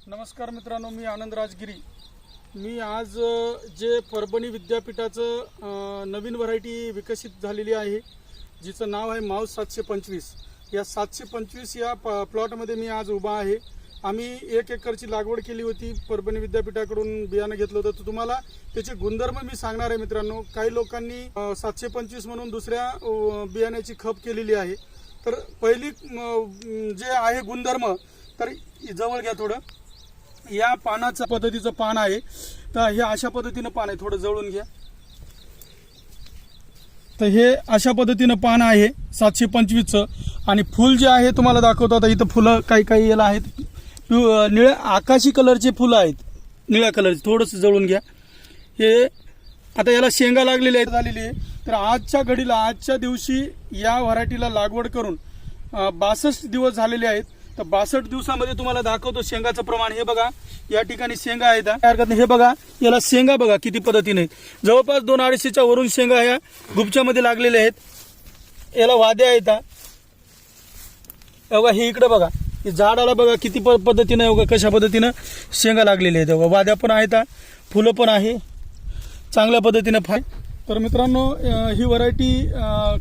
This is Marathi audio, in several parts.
नमस्कार मित्रांनो, मी आनंद राजगिरी। मी आज जे परभणी विद्यापीठाचं नवीन व्हरायटी विकसित झालेली आहे, जिचं नाव आहे माऊस 725। या 725 या प्लॉटमध्ये मी आज उभा आहे। आम्ही 1 एकरची लागवड केली होती, परभणी विद्यापीठाकडून बियाणं घेतलं होतं। तर तुम्हाला त्याचे गुणधर्म मी सांगणार आहे मित्रांनो। काही लोकांनी 725 म्हणून दुसऱ्या बियाण्याची खप केलेली आहे। तर पहिली जे आहे गुणधर्म, तर जवळ घ्या थोडं। या पानाच्या पद्धतीचं पान आहे, तर हे अशा पद्धतीनं पान आहे, थोडं जवळून घ्या। तर हे अशा पद्धतीनं पान आहे 725चं। आणि फुल जे आहे तुम्हाला दाखवतो आता। इथं फुलं काही याला आहेत, निळ्या आकाशी कलरचे फुलं आहेत, निळ्या कलरचे। थोडंसं जवळून घ्या। हे आता याला शेंगा लागलेली आहेत, झालेली आहे। तर आजच्या घडीला, आजच्या दिवशी या व्हरायटीला लागवड करून 62 दिवस झालेले आहेत। तर 62 दिवसामध्ये तुम्हाला दाखवतो शेंगाचं प्रमाण। हे बघा, या ठिकाणी शेंगा आहेत, काय हरकत नाही। हे बघा, याला शेंगा बघा किती पद्धतीने आहेत। जवळपास 2-250च्या वरून शेंगा ह्या गुपच्यामध्ये लागलेल्या आहेत। याला वाद्या आहेत बघा। हे इकडे बघा, हे झाडाला बघा किती पद्धतीने बघा कशा पद्धतीनं शेंगा लागलेल्या आहेत बघा। वाद्या पण आहेत, फुलं पण आहे, चांगल्या पद्धतीने फाय। तर मित्रांनो, ही व्हरायटी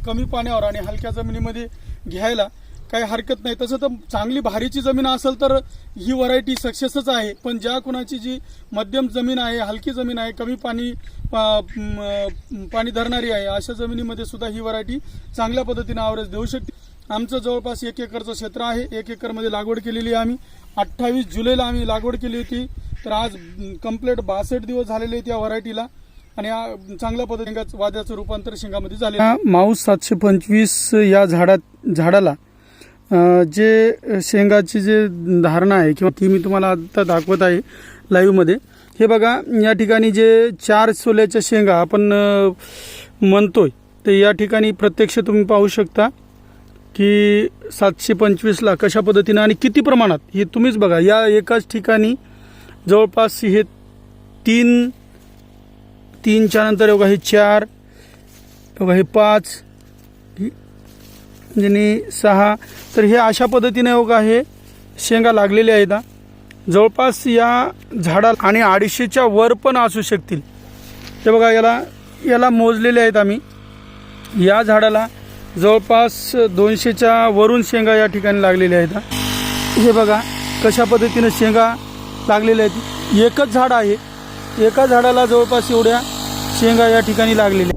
कमी पाण्यावर आणि हलक्या जमिनीमध्ये घ्यायला काही हरकत नाही। तसं तर चांगली भारीची जमीन असेल तर ही व्हरायटी सक्सेसच आहे। पण ज्या कुणाची जी मध्यम जमीन आहे, हलकी जमीन आहे, कमी पाणी धरणारी आहे, अशा जमिनीमध्ये सुद्धा ही व्हरायटी चांगल्या पद्धतीने ॲव्हरेज देऊ शकते। आमचं जवळपास 1 एकरचं क्षेत्र आहे। 1 एकरमध्ये लागवड केलेली आहे आम्ही। 28 जुलैला आम्ही लागवड केली होती। तर आज कंप्लीट 62 दिवस झालेले आहेत या व्हरायटीला। आणि चांगल्या पद्धतीने वाद्याचं रूपांतर शेंगामध्ये झाले। माऊस 725 या झाडाला जे शेंगाची जे धारणा आहे किंवा ती मी तुम्हाला आता दाखवत आहे लाईव्ह मध्ये। हे बघा, या ठिकाणी जे 4 सोल्याच्या शेंगा आपण म्हणतोय, तर या ठिकाणी प्रत्यक्ष तुम्ही पाहू शकता की 725ला कशा पद्धतीने आणि किती प्रमाणात हे तुम्हीच बघा। या एकाच ठिकाणी जवळपास हे 3च्या नंतर बघा हे 4, बघा हे 5 आणि 6। तर हे अशा पद्धतीने बघा हे शेंगा लागलेले आहेत। जवळपास या झाडाला आणि 250च्या वर पण असू शकतील। ते बघा, याला मोजलेले आहेत आम्ही। या झाडाला जवळपास 200च्या वरून शेंगा या ठिकाणी लागलेल्या आहेत। हे बघा कशा पद्धतीने शेंगा लागलेल्या आहेत। एकच झाड आहे, एका झाडाला जवळपास एवढ्या शेंगा या ठिकाणी लागलेल्या।